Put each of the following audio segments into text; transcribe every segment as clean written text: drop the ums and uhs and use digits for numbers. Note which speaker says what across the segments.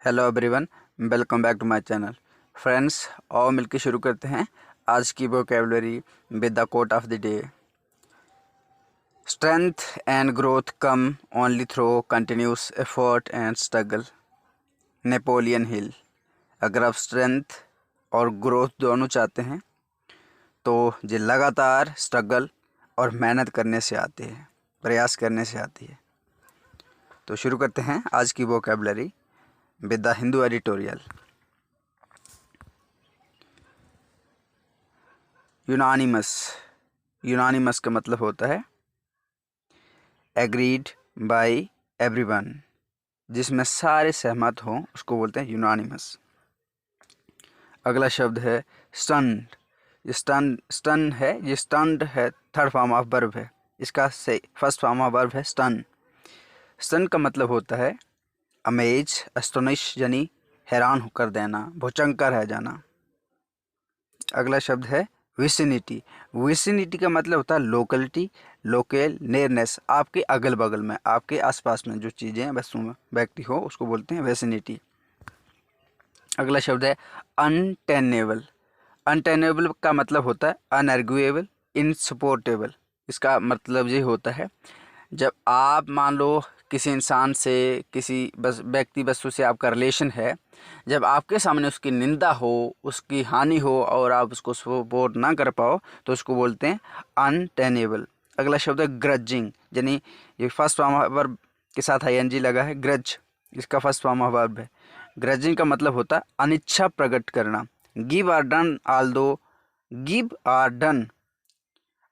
Speaker 1: Hello everyone, welcome back to my channel. Friends, आओ मिलकर शुरू करते हैं आज की vocabulary with the quote of the day. Strength and growth come only through continuous effort and struggle. Napoleon Hill. अगर आप स्ट्रेंथ और ग्रोथ दोनों चाहते हैं तो ये लगातार स्ट्रगल और मेहनत करने से आती है, प्रयास करने से आती है। तो शुरू करते हैं आज की vocabulary with the Hindu editorial. Unanimous. Unanimous का मतलब होता है एग्रीड बाय एवरीवन, जिसमें सारे सहमत हों उसको बोलते हैं यूनानिमस। अगला शब्द है स्टन्ड। स्टन है, ये स्टन्ड है, थर्ड फॉर्म ऑफ वर्ब है। इसका से फर्स्ट फॉर्म ऑफ वर्ब है स्टन। स्टन का मतलब होता है अमेज, एस्टोनिश यानी हैरान होकर देना, भौचक्का रह जाना। अगला शब्द है विसिनिटी। विसिनिटी का मतलब होता है लोकलिटी, लोकल, नियरनेस, आपके अगल बगल में, आपके आसपास में जो चीज़ें वस्तु व्यक्ति हो उसको बोलते हैं विसिनिटी। अगला शब्द है अनटेनेबल। अनटेनेबल का मतलब होता है अनआर्ग्यूएबल, इनसपोर्टेबल। इसका मतलब ये होता है जब आप मान लो किसी इंसान से, किसी व्यक्ति वस्तु से आपका रिलेशन है, जब आपके सामने उसकी निंदा हो, उसकी हानि हो और आप उसको सपोर्ट ना कर पाओ तो उसको बोलते हैं अनटेनेबल। अगला शब्द है ग्रजिंग, यानी ये फर्स्ट फॉर्म ऑफ वर्ब के साथ आईएनजी लगा है। ग्रज इसका फर्स्ट फॉर्म ऑफ वर्ब है। ग्रजिंग का मतलब होता है अनिच्छा प्रकट करना। Give or done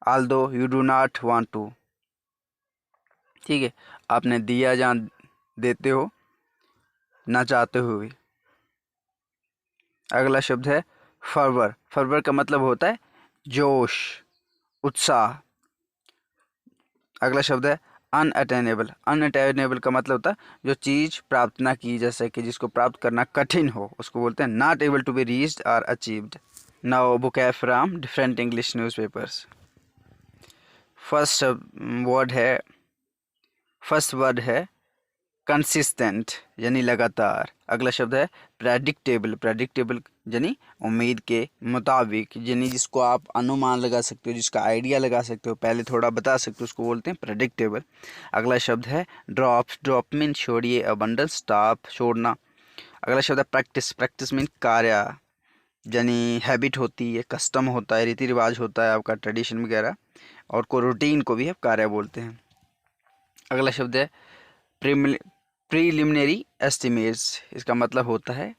Speaker 1: although you do not want to. ठीक है, आपने दिया जहाँ देते हो ना चाहते हुए। अगला शब्द है फर्वर। फर्वर का मतलब होता है जोश, उत्साह। अगला शब्द है अनअटेनेबल। अनअटेनेबल का मतलब होता है जो चीज़ प्राप्त ना की जा सके, जिसको प्राप्त करना कठिन हो, उसको बोलते हैं not able to be reached और achieved. Now vocab from different English newspapers. First word है कंसिस्टेंट यानी लगातार। अगला शब्द है प्रेडिक्टेबल। प्रेडिक्टेबल यानी उम्मीद के मुताबिक, यानी जिसको आप अनुमान लगा सकते हो, जिसका आइडिया लगा सकते हो, पहले थोड़ा बता सकते हो, उसको बोलते हैं प्रेडिक्टेबल। अगला शब्द है ड्रॉप। ड्रॉप मीन छोड़िए, अबंडेंस स्टॉप, छोड़ना। अगला शब्द है प्रैक्टिस। प्रैक्टिस मीन कार्य, यानी हैबिट होती है, कस्टम होता है, रीति रिवाज होता है आपका, ट्रेडिशन वगैरह, और को रूटीन को भी आप कार्य बोलते हैं। अगला शब्द है प्रीलिमिनरी एस्टिमेट्स। इसका मतलब होता है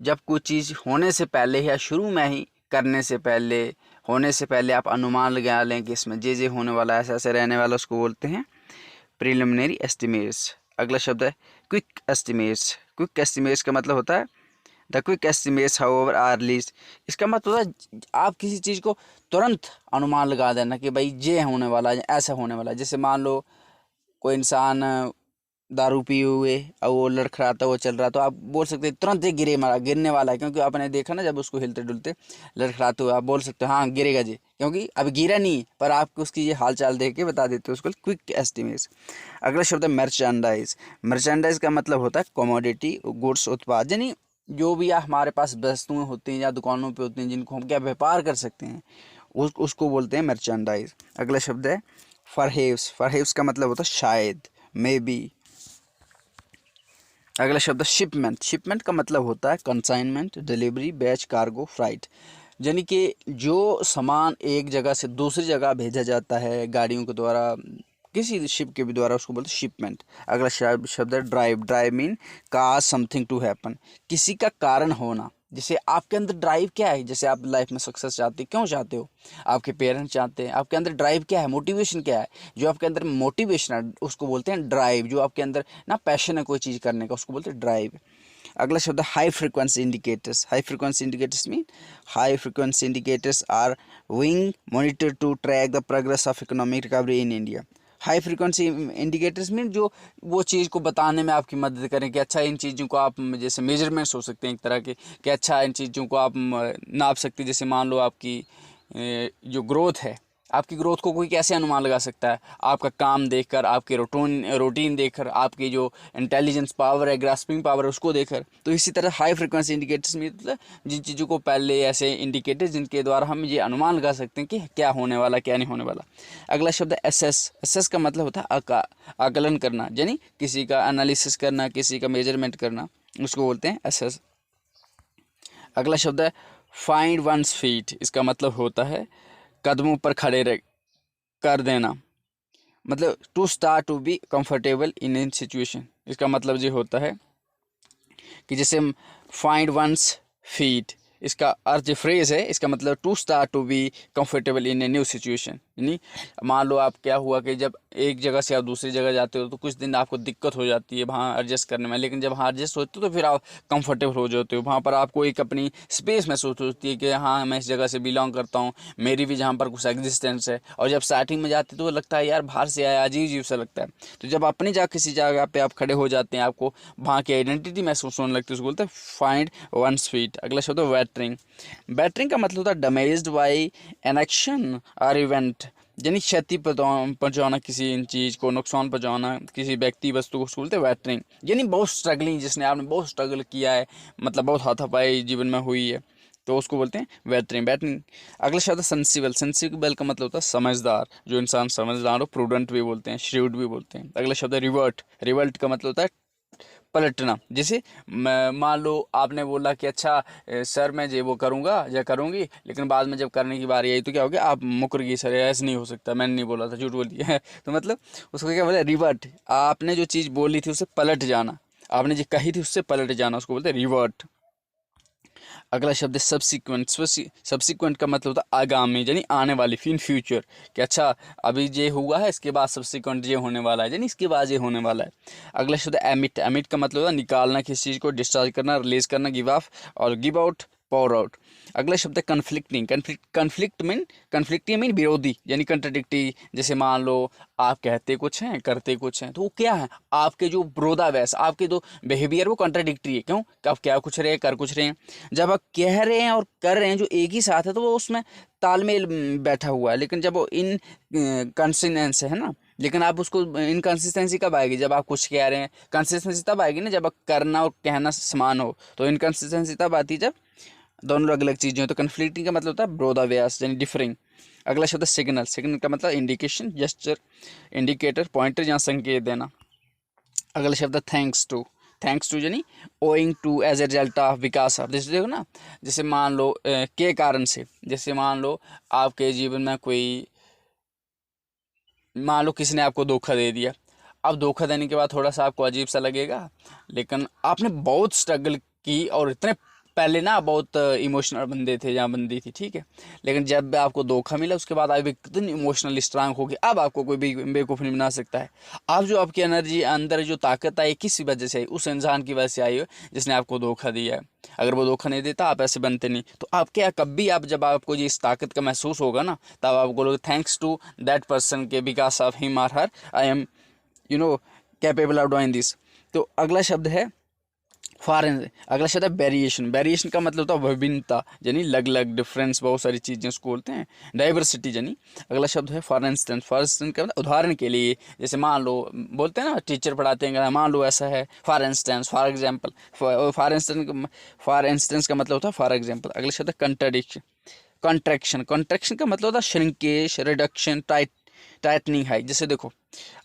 Speaker 1: जब कोई चीज़ होने से पहले या शुरू में ही करने से पहले, होने से पहले आप अनुमान लगा लें कि इसमें जे होने वाला है, ऐसे ऐसे रहने वाला, उसको बोलते हैं प्रीलिमिनरी एस्टिमेट्स। अगला शब्द है क्विक एस्टिमेट्स। क्विक एस्टिमेट्स का मतलब होता है the quick estimates however are least. इसका मतलब होता है आप किसी चीज़ को तुरंत अनुमान लगा देना कि भाई ये होने वाला है, ऐसा होने वाला है। जैसे मान लो कोई इंसान दारू पिए हुए और वो लड़खड़ाता हुआ चल रहा, तो आप बोल सकते हैं तुरंत ही गिरने वाला है, क्योंकि आपने देखा ना जब उसको हिलते डुलते लड़खड़ाते हुए, आप बोल सकते हो हाँ गिरेगा जी, क्योंकि अब गिरा नहीं पर आपको उसकी ये हाल चाल देख के बता देते हो, उसको क्विक एस्टिमेट्स। अगला शब्द है मर्चेंडाइज। मर्चेंडाइज का मतलब होता है कमोडिटी, गुड्स, उत्पाद, यानी जो भी हमारे पास वस्तुएं होती हैं या दुकानों पे होती हैं जिनको हम क्या व्यापार कर सकते हैं, उसको बोलते हैं मर्चेंडाइज। अगला शब्द है फरहेव्स। फरहेव्स का मतलब होता है शायद, मे बी। अगला शब्द शिपमेंट। शिपमेंट का मतलब होता है consignment, delivery, batch, cargo, freight, यानी कि जो सामान एक जगह से दूसरी जगह भेजा जाता है गाड़ियों के द्वारा, किसी शिप के भी द्वारा, उसको बोलते हैं शिपमेंट। अगला शब्द है drive. Drive mean cause something to happen, किसी का कारण होना। जैसे आपके अंदर ड्राइव क्या है, जैसे आप लाइफ में सक्सेस चाहते हैं, क्यों चाहते हो, आपके पेरेंट्स चाहते हैं, आपके अंदर ड्राइव क्या है, मोटिवेशन क्या है, जो आपके अंदर मोटिवेशन है उसको बोलते हैं ड्राइव। जो आपके अंदर ना पैशन है कोई चीज़ करने का, उसको बोलते हैं ड्राइव। अगला शब्द है high frequency indicators. High frequency indicators mean high frequency indicators are being monitored to track the progress of economic recovery in India. High frequency indicators mean जो वो चीज़ को बताने में आपकी मदद करें कि अच्छा इन चीज़ों को आप, जैसे मेजरमेंट्स हो सकते हैं एक तरह के, कि अच्छा इन चीज़ों को आप नाप सकते हैं। जैसे मान लो आपकी जो ग्रोथ है, आपकी ग्रोथ को कोई कैसे अनुमान लगा सकता है? आपका काम देखकर, आपके रूटीन देखकर, आपकी जो इंटेलिजेंस पावर है, ग्रास्पिंग पावर है, उसको देखकर। तो इसी तरह हाई फ्रिक्वेंसी इंडिकेटर्स में मतलब जिन चीज़ों को पहले ऐसे इंडिकेटर्स जिनके द्वारा हम ये अनुमान लगा सकते हैं कि क्या होने वाला, क्या नहीं होने वाला। अगला शब्द है एसेस। एसेस का मतलब होता है आकलन करना, यानी किसी का एनालिसिस करना, किसी का मेजरमेंट करना, उसको बोलते हैं एसेस। अगला शब्द है फाइंड वंस फीट। इसका मतलब होता है कदमों पर खड़े रह कर देना, मतलब to start to be comfortable in in situation. इसका मतलब ये होता है कि जैसे फाइंड वंस फीट, इसका अर्थ फ्रेज है, इसका मतलब to start to be comfortable in a new situation. यानी मान लो आप क्या हुआ कि जब एक जगह से आप दूसरी जगह जाते हो तो कुछ दिन आपको दिक्कत हो जाती है वहाँ एडजस्ट करने में, लेकिन जब वहाँ एडजस्ट होते हो तो फिर आप कंफर्टेबल हो जाते हो। वहाँ पर आपको एक अपनी स्पेस महसूस होती है कि हाँ मैं इस जगह से बिलोंग करता हूँ, मेरी भी जहाँ पर कुछ एग्जिस्टेंस है। और जब स्टार्टिंग में जाते तो लगता है यार बाहर से आया, अजीब अजीब सा लगता है। तो जब अपनी जगह किसी जगह पे आप खड़े हो जाते हैं, आपको वहाँ की आइडेंटिटी महसूस होने लगती है, उसको बोलते हैं फाइंड वंस फीट। अगला शब्द है वेटरिंग। वेटरिंग का मतलब होता है डैमेज्ड बाय एन एक्शन और इवेंट, यानी क्षति पहुँचाना, किसी चीज़ को नुकसान पहुँचाना, किसी व्यक्ति वस्तु को, उसको बोलते हैं वेटरिंग। यानी बहुत स्ट्रगलिंग, जिसने आपने बहुत स्ट्रगल किया है, मतलब बहुत हाथापाई जीवन में हुई है, तो उसको बोलते हैं वेटरिंग। वेटरिंग। अगला शब्द है सेंसिबल। सेंसिबल का मतलब होता है समझदार, जो इंसान समझदार हो, प्रूडेंट भी बोलते हैं, श्रीउड भी बोलते हैं। अगला शब्द है रिवर्ट। रिवर्ट का मतलब होता है पलटना। जैसे मान लो आपने बोला कि अच्छा सर मैं ये वो करूँगा या करूँगी, लेकिन बाद में जब करने की बारी आई तो क्या हो गया, आप मुकर गई, सर ऐसे नहीं हो सकता, मैंने नहीं बोला था, झूठ बोल दिया। तो मतलब उसको क्या बोलते हैं रिवर्ट। आपने जो चीज़ बोली थी उससे पलट जाना, आपने जो कही थी उससे पलट जाना, उसको बोलते हैं रिवर्ट। अगला शब्द है सब्सिक्वेंट। सब्सिक्वेंट का मतलब होता है आगामी, यानी आने वाली, इन फ्यूचर, कि अच्छा अभी ये हुआ है, इसके बाद सब्सिक्वेंट ये होने वाला है, यानी इसके बाद ये होने वाला है। अगला शब्द है एमिट। एमिट का मतलब होता है निकालना, किसी चीज़ को डिस्चार्ज करना, रिलीज करना, गिव ऑफ और गिव आउट, पावर आउट। अगला शब्द है कन्फ्लिक्टिंग। कन्फ्लिक्टिंग मीन विरोधी, यानी कंट्राडिक्टी। जैसे मान लो आप कहते कुछ हैं, करते कुछ हैं, तो वो क्या है, आपके जो विरोधाभास, आपके जो बिहेवियर वो कंट्राडिक्टरी है। क्यों? कि आप क्या कुछ रहे हैं, कर कुछ रहे हैं। जब आप कह रहे हैं और कर रहे हैं जो एक ही साथ है तो वो उसमें तालमेल बैठा हुआ है, लेकिन जब वो इन कंसिस्टेंस है ना, लेकिन आप उसको इनकन्सिस्टेंसी कब आएगी, जब आप कुछ कह रहे हैं। कंसिस्टेंसी तब आएगी ना जब आप करना और कहना समान हो, तो इनकन्सिस्टेंसी तब आती है जब दोनों अलग अलग चीज़ें हो। तो कन्फ्लिक्टिंग का मतलब होता है विरोधाभास, यानी डिफरिंग। अगला शब्द है सिग्नल। सिग्नल का मतलब इंडिकेशन, जेस्चर, इंडिकेटर, पॉइंटर या संकेत देना। अगला शब्द है थैंक्स टू। थैंक्स टू यानी owing to, as a result of, because of. जैसे देखो ना, जैसे मान लो के कारण से, जैसे मान लो आपके जीवन में कोई, मान लो किसी ने आपको धोखा दे दिया। अब धोखा देने के बाद थोड़ा सा आपको अजीब सा लगेगा, लेकिन आपने बहुत स्ट्रगल की और इतने पहले ना बहुत इमोशनल बंदे थे या बंदी थी, ठीक है, लेकिन जब आपको धोखा मिला उसके बाद आप इतनी इमोशनली स्ट्रांग हो गए, अब आपको कोई भी बेवकूफ़ नहीं बना सकता है। अब जो आपकी एनर्जी अंदर जो ताकत आई, किस वजह से आई, उस इंसान की वजह से आई हो जिसने आपको धोखा दिया है। अगर वो धोखा नहीं देता आप ऐसे बनते नहीं। तो आप क्या, कभी आप जब आपको ये इस ताकत का महसूस होगा ना, तब आप बोलोगे थैंक्स टू दैट पर्सन के, बिकॉज ऑफ हिम और her I am capable of doing this. तो अगला शब्द है फॉरेन। अगला शब्द है वेरिएशन। वेरिएशन का मतलब होता है विभिन्नता, यानी अलग अलग, डिफरेंस, बहुत सारी चीज़ें उसको बोलते हैं, डाइवर्सिटी यानी। अगला शब्द है फॉर इंस्टेंस। फॉर इंस्टेंस का मतलब उदाहरण के लिए, जैसे मान लो बोलते हैं ना, टीचर पढ़ाते हैं, मान लो ऐसा है, for instance, for example. For instance का मतलब होता है फॉर एग्जाम्पल। अगला शब्द है कंट्राडिक्शन। कॉन्ट्रैक्शन। कॉन्ट्रैक्शन का मतलब होता है श्रिंकेज, रिडक्शन, टाइटनिंग है। जैसे देखो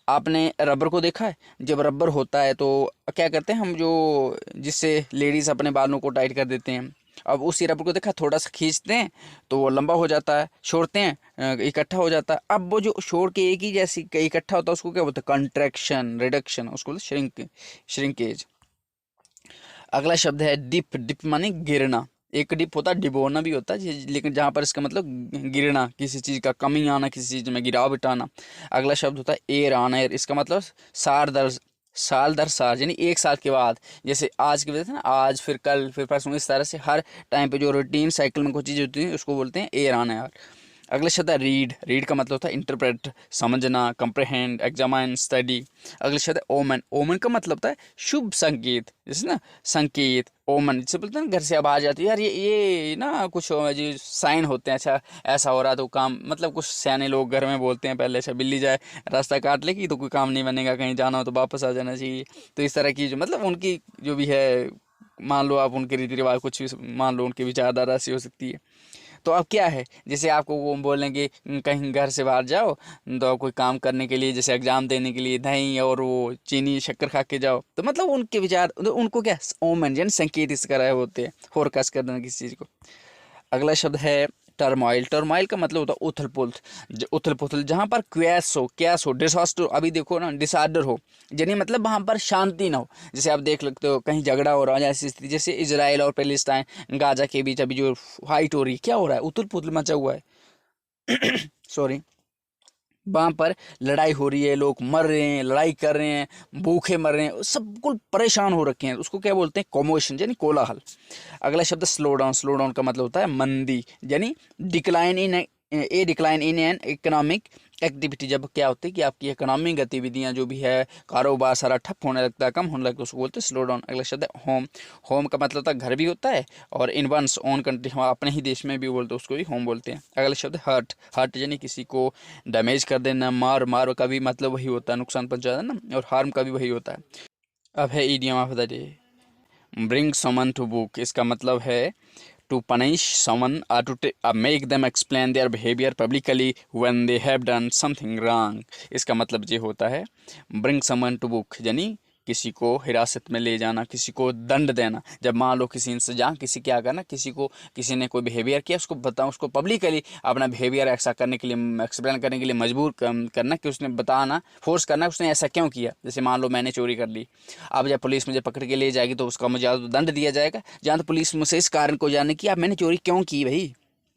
Speaker 1: आपने रबर को देखा है, जब रबर होता है तो क्या करते हैं हम, जो जिससे लेडीज़ अपने बालों को टाइट कर देते हैं, अब उसी रबर को देखा, थोड़ा सा खींचते हैं तो वो लंबा हो जाता है, छोड़ते हैं इकट्ठा हो जाता है। अब वो जो छोड़ के एक ही जैसी इकट्ठा होता है उसको क्या बोलते हैं, कंट्रैक्शन, रिडक्शन, उसको बोलते श्रिंकेज। अगला शब्द है डिप। डिप माने गिरना। एक डिप होता है, डिबोना भी होता है, लेकिन जहाँ पर इसका मतलब गिरना, किसी चीज़ का कमी आना, किसी चीज़ में गिरावट आना। अगला शब्द होता है एयर आना। एयर, इसका मतलब साल दर साल, यानी एक साल के बाद, जैसे आज की वजह से ना, आज फिर कल फिर परसों, इस तरह से हर टाइम पे जो रूटीन साइकिल में कुछ चीज़ होती है उसको बोलते हैं एयर आना यार। अगला शब्द है रीड। रीड का मतलब होता है इंटरप्रेट, समझना, कंप्रहेंड, एग्जामाइन, स्टडी। अगला शब्द है ओमन। ओमन का मतलब होता है शुभ संकेत, जैसे ना संकेत, ओमन जैसे बोलते हैं ना, घर से आवाज आती है यार ये ना कुछ जो साइन होते हैं, अच्छा ऐसा हो रहा तो काम, मतलब कुछ सियाने लोग घर में बोलते हैं पहले, अच्छा बिल्ली जाए रास्ता काट लेगी तो कोई काम नहीं बनेगा, कहीं जाना हो तो वापस आ जाना चाहिए। तो इस तरह की जो मतलब उनकी जो भी है, मान लो आप उनके रीति रिवाज कुछ भी मान लो, उनकी विचारधारा ऐसी हो सकती है। तो अब क्या है, जैसे आपको वो बोलेंगे कहीं घर से बाहर जाओ तो कोई काम करने के लिए, जैसे एग्जाम देने के लिए दही और वो चीनी शक्कर खा के जाओ, तो मतलब उनके विचार तो उनको क्या ओमन यानी संकेत इस तरह होते हैं, फोरकास्ट कर देना किसी चीज़ को। अगला शब्द है टर्मोइल। टर्मोइल का मतलब होता है उथल पुथल, उथल पुथल, जहाँ पर क्यास हो, डिसास्टर, अभी देखो ना डिसऑर्डर हो, यानी मतलब वहाँ पर शांति ना हो। जैसे आप देख सकते हो कहीं झगड़ा हो रहा है, ऐसी स्थिति जैसे इजराइल और पैलेस्टाइन गाजा के बीच अभी जो फाइट हो रही है, क्या हो रहा है, उथल पुथल मचा हुआ है सॉरी, वहाँ पर लड़ाई हो रही है, लोग मर रहे हैं, लड़ाई कर रहे हैं, भूखे मर रहे हैं, सब कुल परेशान हो रखे हैं, उसको क्या बोलते हैं, कॉमोशन यानी कोलाहल। अगला शब्द स्लो डाउन। स्लो डाउन का मतलब होता है मंदी, यानी decline in decline in an economic activity. जब क्या होती है कि आपकी इकोनॉमिक गतिविधियां जो भी है, कारोबार सारा ठप होने लगता है, कम होने लगता है, उसको बोलते हैं स्लो डाउन। अगला शब्द है होम। होम का मतलब होता है घर भी होता है, और इन वंस ओन कंट्री, हम अपने ही देश में भी बोलते हैं उसको भी होम बोलते हैं। अगला शब्द है हर्ट। हर्ट यानी किसी को डैमेज कर देना, मार, मार का भी मतलब वही होता है, नुकसान पहुंचा देना, और हार्म का भी वही होता है। अब है idiom of the day, bring someone to book. इसका मतलब है to punish someone or to make them explain their behavior publicly when they have done something wrong। इसका मतलब ये होता है bring someone to book, यानी किसी को हिरासत में ले जाना, किसी को दंड देना। जब मान लो किसी इंतजाम, किसी क्या करना, किसी को किसी ने कोई बिहेवियर किया, उसको बताओ, उसको पब्लिकली अपना बिहेवियर ऐसा करने के लिए, एक्सप्लेन करने के लिए मजबूर करना, कि उसने बताना, फोर्स करना उसने ऐसा क्यों किया। जैसे मान लो मैंने चोरी कर ली, अब जब पुलिस मुझे पकड़ के ले जाएगी तो उसका मुझे दंड दिया जाएगा, जहाँ तो पुलिस मुझसे इस कारण को जाने की अब मैंने चोरी क्यों की भाई,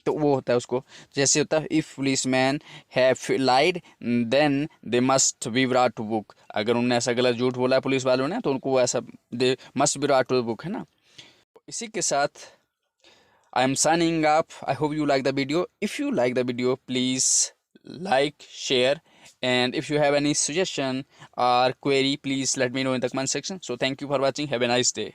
Speaker 1: तो वो होता है उसको। जैसे होता है if police man have lied then they must be brought to book. अगर उन्होंने ऐसा गलत झूठ बोला है पुलिस वालों ने, तो उनको ऐसा they must be brought to book, है ना। इसी के साथ I am signing up. I hope you like the video. If you like the video, please like, share, and if you have any suggestion or query, please let me know in the comment section. So thank you for watching. Have a nice day.